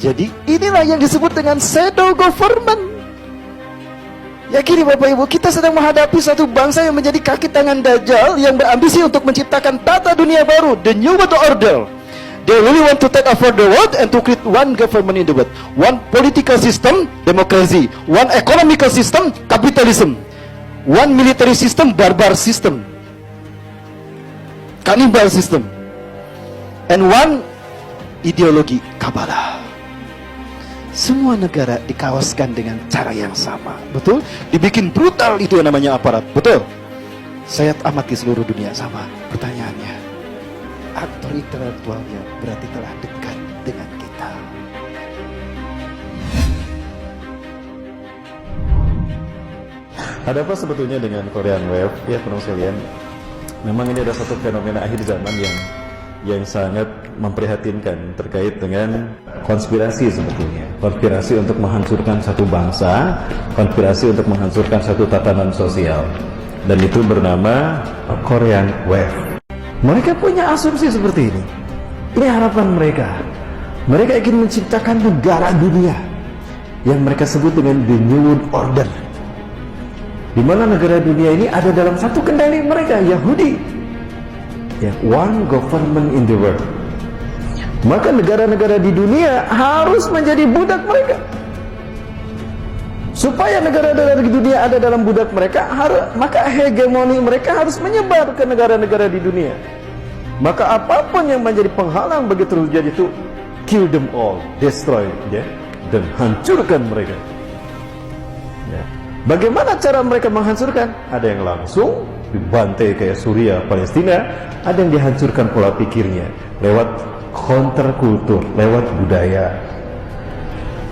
Jadi inilah yang disebut dengan shadow government. Ya gini Bapak Ibu, kita sedang menghadapi satu bangsa yang menjadi kaki tangan Dajjal, yang berambisi untuk menciptakan tata dunia baru, the new world order. They really want to take over the world and to create one government in the world, one political system, democracy, one economical system, capitalism, one military system, barbar system, cannibal system, and one ideologi Kabbalah. Semua negara dikawaskan dengan cara yang sama, betul? Dibikin brutal, itu yang namanya aparat, betul? Saya amati seluruh dunia sama. Pertanyaannya, aktor intelektualnya berarti telah dekat dengan kita. Ada apa sebetulnya dengan Korean Wave? Ya, penuh sekalian. Memang ini ada satu fenomena akhir zaman yang sangat memprihatinkan terkait dengan konspirasi sebetulnya. Konspirasi untuk menghancurkan satu bangsa, konspirasi untuk menghancurkan satu tatanan sosial. Dan itu bernama Korean Wave. Mereka punya asumsi seperti ini. Ini harapan mereka. Mereka ingin menciptakan negara dunia yang mereka sebut dengan the new world order, di mana negara dunia ini ada dalam satu kendali mereka, Yahudi. Ya, one government in the world. Maka negara-negara di dunia harus menjadi budak mereka. Supaya negara-negara di dunia ada dalam budak mereka, maka hegemoni mereka harus menyebar ke negara-negara di dunia. Maka apapun yang menjadi penghalang bagi terjadi itu, kill them all, destroy, ya, dan hancurkan mereka. Ya. Bagaimana cara mereka menghancurkan? Ada yang langsung dibantai kayak Suriah, Palestina, ada yang dihancurkan pola pikirnya lewat counterkultur, lewat budaya.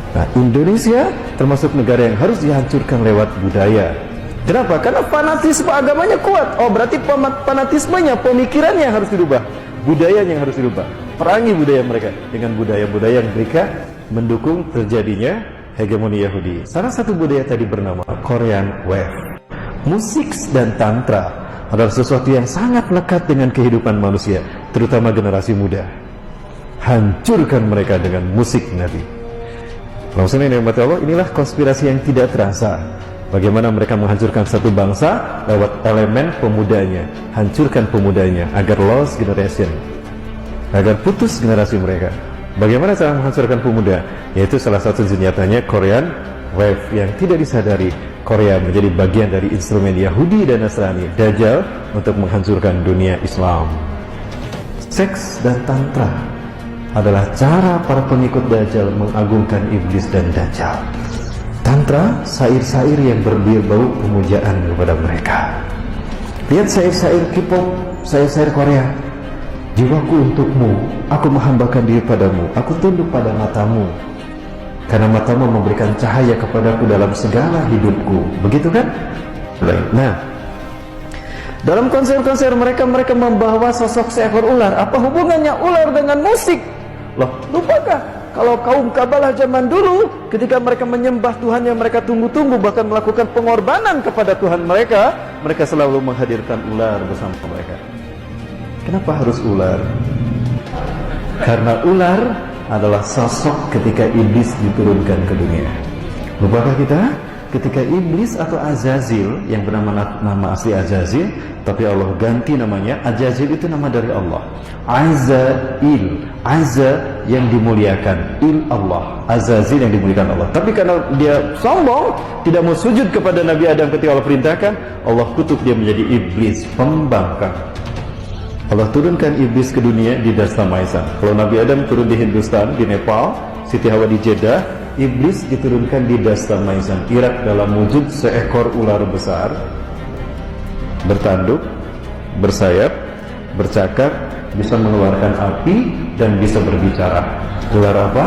Nah, Indonesia termasuk negara yang harus dihancurkan lewat budaya. Kenapa? Karena fanatisme agamanya kuat. Oh, berarti fanatismenya, pemikirannya harus dirubah, budayanya harus dirubah. Perangi budaya mereka dengan budaya-budaya yang mereka mendukung terjadinya hegemoni Yahudi. Salah satu budaya tadi bernama Korean Wave. Musik dan tantra adalah sesuatu yang sangat lekat dengan kehidupan manusia, terutama generasi muda. Hancurkan mereka dengan musik Nabi. Maksudnya Allah, inilah konspirasi yang tidak terasa. Bagaimana mereka menghancurkan satu bangsa lewat elemen pemudanya. Hancurkan pemudanya agar lost generation, agar putus generasi mereka. Bagaimana cara menghancurkan pemuda? Yaitu salah satu senjatanya Korean Wave yang tidak disadari. Korea menjadi bagian dari instrumen Yahudi dan Nasrani, Dajjal, untuk menghancurkan dunia Islam. Seks dan tantra adalah cara para pengikut Dajjal mengagungkan iblis dan Dajjal. Tantra, sair-sair yang berbau pemujaan kepada mereka. Lihat sair-sair K-pop, sair-sair Korea. Jiwaku untukmu, aku menghambakan diri padamu, aku tunduk pada matamu, karena matamu memberikan cahaya kepadaku dalam segala hidupku. Begitu kan? Nah, dalam konser-konser mereka membawa sosok seekor ular. Apa hubungannya ular dengan musik? Loh, lupakah kalau kaum Kabbalah zaman dulu, ketika mereka menyembah Tuhan yang mereka tunggu-tunggu, bahkan melakukan pengorbanan kepada Tuhan mereka, mereka selalu menghadirkan ular bersama mereka. Kenapa harus ular? Karena ular adalah sosok ketika iblis diturunkan ke dunia. Lupakah kita? Ketika iblis atau Azazil, yang bernama nama asli Azazil, tapi Allah ganti namanya. Azazil itu nama dari Allah. Azail, Azza yang dimuliakan, Il Allah, Azazil yang dimuliakan Allah. Tapi karena dia sombong, tidak mau sujud kepada Nabi Adam ketika Allah perintahkan, Allah kutuk dia menjadi iblis pembangkang. Allah turunkan iblis ke dunia di Dastamaisan. Kalau Nabi Adam turun di Hindustan, di Nepal, Siti Hawa di Jeddah, iblis diturunkan di Dastamaisan, Irak, dalam wujud seekor ular besar, bertanduk, bersayap, bercakap, bisa mengeluarkan api, dan bisa berbicara. Ular apa?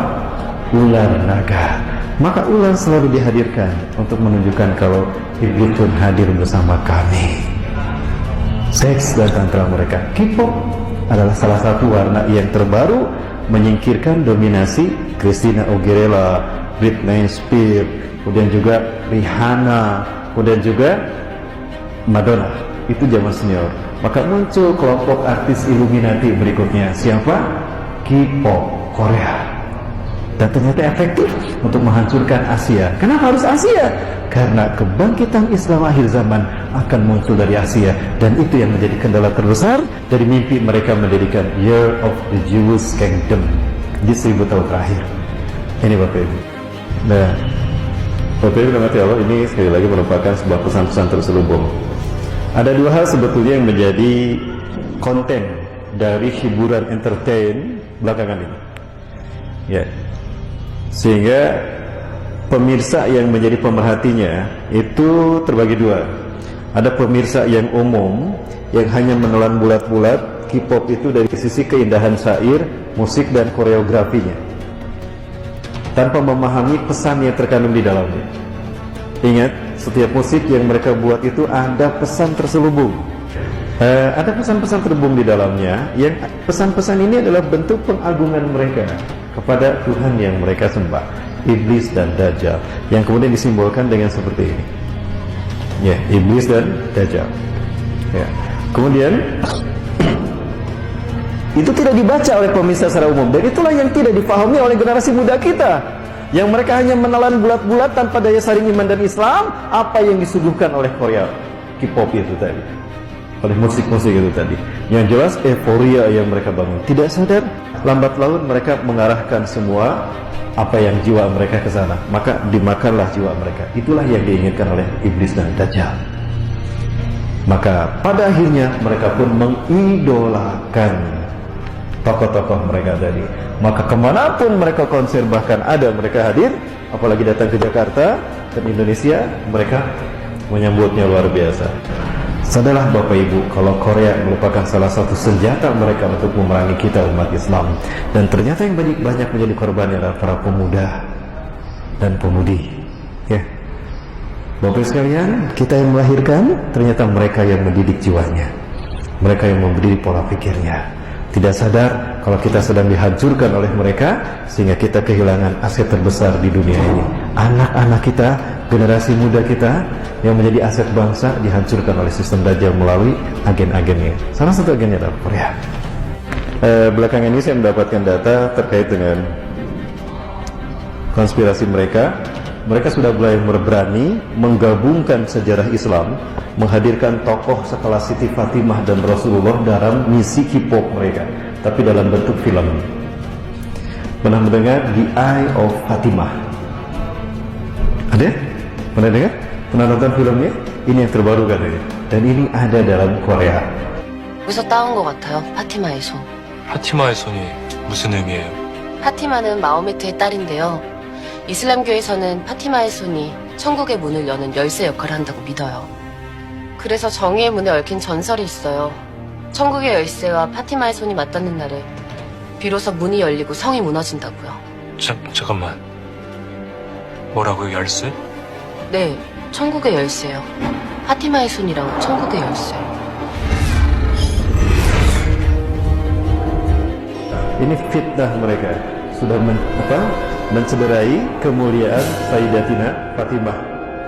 Ular naga. Maka ular selalu dihadirkan untuk menunjukkan kalau iblis pun hadir bersama kami. Seks dan tantra mereka. K-pop adalah salah satu warna yang terbaru menyingkirkan dominasi Christina Aguilera, Britney Spears, kemudian juga Rihanna, kemudian juga Madonna. Itu zaman senior. Maka muncul kelompok artis Illuminati berikutnya. Siapa? K-pop Korea. dan ternyata efektif untuk menghancurkan Asia. Kenapa harus Asia? Karena kebangkitan Islam akhir zaman akan muncul dari Asia, dan itu yang menjadi kendala terbesar dari mimpi mereka mendirikan Year of the Jewish Kingdom di 1000 tahun terakhir. Ini Bapak Ibu. Nah, Bapak Ibu dan Allah, ini sekali lagi merupakan sebuah pesan-pesan terselubung. Ada dua hal sebetulnya yang menjadi konten dari hiburan entertain belakangan ini, ya, sehingga pemirsa yang menjadi pemerhatinya itu terbagi dua. Ada pemirsa yang umum yang hanya menelan bulat-bulat K-pop itu dari sisi keindahan syair, musik dan koreografinya, tanpa memahami pesan yang terkandung di dalamnya. Ingat, setiap musik yang mereka buat itu ada pesan terselubung. Ada pesan-pesan terselubung di dalamnya, yang pesan-pesan ini adalah bentuk pengagungan mereka kepada Tuhan yang mereka sembah, iblis dan dajjal, yang kemudian disimbolkan dengan seperti ini. Ya, iblis dan dajjal. Ya. Kemudian itu tidak dibaca oleh pemirsa secara umum, dan itulah yang tidak dipahami oleh generasi muda kita, yang mereka hanya menelan bulat-bulat tanpa daya saring iman dan Islam apa yang disuguhkan oleh Korea K-pop itu tadi, oleh musik-musik itu tadi. Yang jelas euforia yang mereka bangun, tidak sadar lambat laun mereka mengarahkan semua apa yang jiwa mereka ke sana, maka dimakanlah jiwa mereka. Itulah yang diinginkan oleh iblis dan dajjal. Maka pada akhirnya mereka pun mengidolakan tokoh-tokoh mereka tadi. Maka kemanapun mereka konser, bahkan ada mereka hadir, apalagi datang ke Jakarta dan Indonesia, mereka menyambutnya luar biasa. Sadarlah Bapak Ibu, kalau Korea merupakan salah satu senjata mereka untuk memerangi kita umat Islam. Dan ternyata yang banyak menjadi korbannya adalah para pemuda dan pemudi. Ya, Bapak sekalian, kita yang melahirkan, ternyata mereka yang mendidik jiwanya, mereka yang memberi pola pikirnya. Tidak sadar kalau kita sedang dihancurkan oleh mereka, sehingga kita kehilangan aset terbesar di dunia ini. Anak-anak kita, generasi muda kita yang menjadi aset bangsa, dihancurkan oleh sistem dajjal melalui agen-agennya. Salah satu agennya adalah Korea. Belakangan ini saya mendapatkan data terkait dengan konspirasi mereka. Mereka sudah mulai berani menggabungkan sejarah Islam, menghadirkan tokoh sekelas Siti Fatimah dan Rasulullah dalam misi K-pop mereka, tapi dalam bentuk film. Pernah mendengar The Eye of Fatimah? Ada? Pernah dengar? Pernah nonton filmnya? Ini yang terbaru katanya, dan ini ada dalam Korea. 어디서 따온 것 같아요? 파티마의 손. 파티마의 손이 무슨 의미예요? 파티마는 마호메트의 딸인데요. 이슬람교에서는 파티마의 손이 천국의 문을 여는 열쇠 역할을 한다고 믿어요. 그래서 정의의 문에 얽힌 전설이 있어요. 천국의 열쇠와 파티마의 손이 맞닿는 날에 비로소 문이 열리고 성이 무너진다고요. 잠깐만. 뭐라고요? 열쇠? 네, 천국의 열쇠요. 파티마의 손이랑 천국의 열쇠. Ini fitnah mereka, sudah mencederai kemuliaan Sayyidatina Fatimah,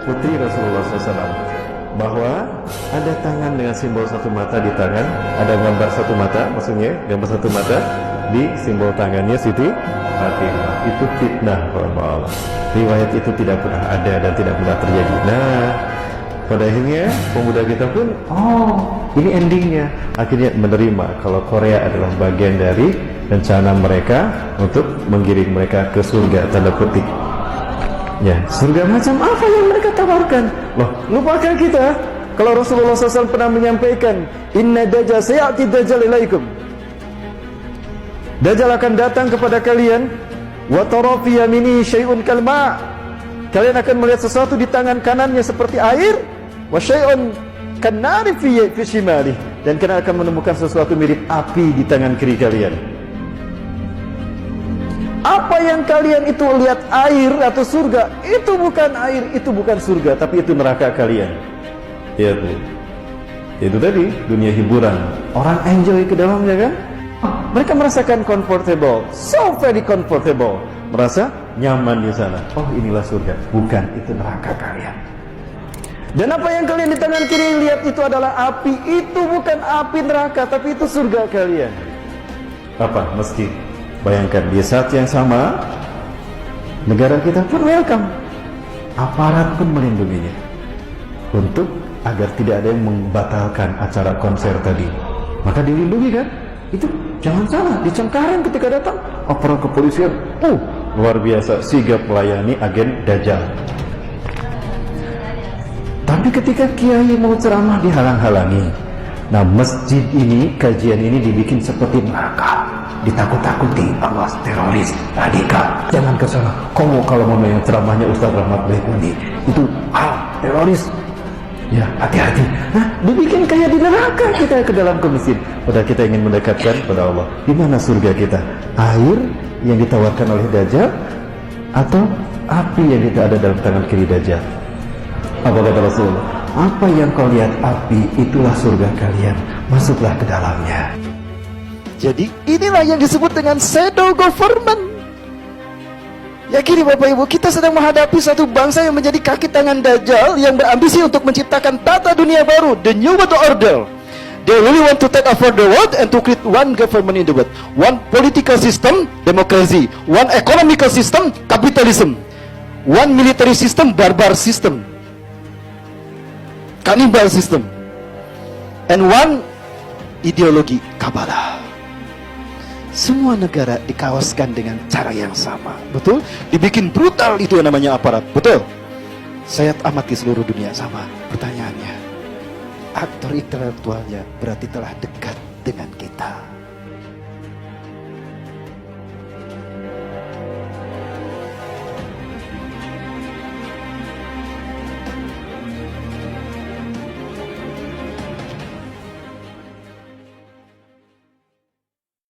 putri Rasulullah SAW, bahwa ada tangan dengan simbol satu mata di tangan, ada gambar satu mata, maksudnya gambar satu mata di simbol tangannya Siti Fatimah. Itu fitnah Allah. Riwayat itu tidak pernah ada dan tidak pernah terjadi. Nah, pada akhirnya pemuda kita pun, ini endingnya, akhirnya menerima kalau Korea adalah bagian dari rencana mereka untuk menggiring mereka ke surga, tanda petik. Ya, surga macam apa yang mereka tawarkan? Loh, lupakan kita kalau Rasulullah SAW pernah menyampaikan, Inna dajjal sayati dajjal ilaikum. Dajjal akan datang kepada kalian, wa tara fi yamini syai'un kalma. Kalian akan melihat sesuatu di tangan kanannya seperti air, wa syai'un kannari fi shimali, dan kalian akan menemukan sesuatu mirip api di tangan kiri kalian. Apa yang kalian itu lihat air atau surga, itu bukan air, itu bukan surga, tapi itu neraka kalian. Ya Bu, itu tadi dunia hiburan, orang enjoy ke dalamnya kan? Mereka merasakan comfortable, so very comfortable, merasa nyaman di sana. Oh, inilah surga, bukan, itu neraka kalian. Dan apa yang kalian di tangan kiri lihat itu adalah api, itu bukan api neraka, tapi itu surga kalian. Apa? Meski bayangkan di saat yang sama Negara kita pun welcome, aparat pun melindunginya untuk agar tidak ada yang membatalkan acara konser tadi. Maka dilindungi kan? Itu jangan salah, dicengkarin ketika datang aparat kepolisian. Luar biasa sigap melayani agen Dajjal. Tapi ketika kiai mau ceramah dihalang-halangi. Nah, masjid ini, kajian ini dibikin seperti neraka, ditakut-takuti, awas teroris, radikal, jangan ke sana. Kamu kalau mau nanya ceramahnya Ustaz Rahmat Baikuni itu teroris, ya hati-hati. Nah, dibikin kayak di neraka kita ke dalam kemiskinan. Padahal kita ingin mendekatkan pada Allah. Di mana surga kita? Air yang ditawarkan oleh Dajjal atau api yang ada dalam tangan kiri Dajjal? Apa kata Rasulullah? Apa yang kau lihat api, itulah surga kalian. Masuklah ke dalamnya. Jadi inilah yang disebut dengan shadow government. Ya gini Bapak Ibu, kita sedang menghadapi satu bangsa yang menjadi kaki tangan Dajjal, yang berambisi untuk menciptakan tata dunia baru, the new world order. They really want to take over the world and to create one government in the world. One political system, democracy. One economical system, capitalism. One military system, barbar system. Cannibal system. And one ideologi Kabbalah. Semua negara dikawaskan dengan cara yang sama. Betul? Dibikin brutal, itu yang namanya aparat. Betul? Saya amati seluruh dunia sama. Pertanyaannya, aktor intelektualnya berarti telah dekat dengan kita.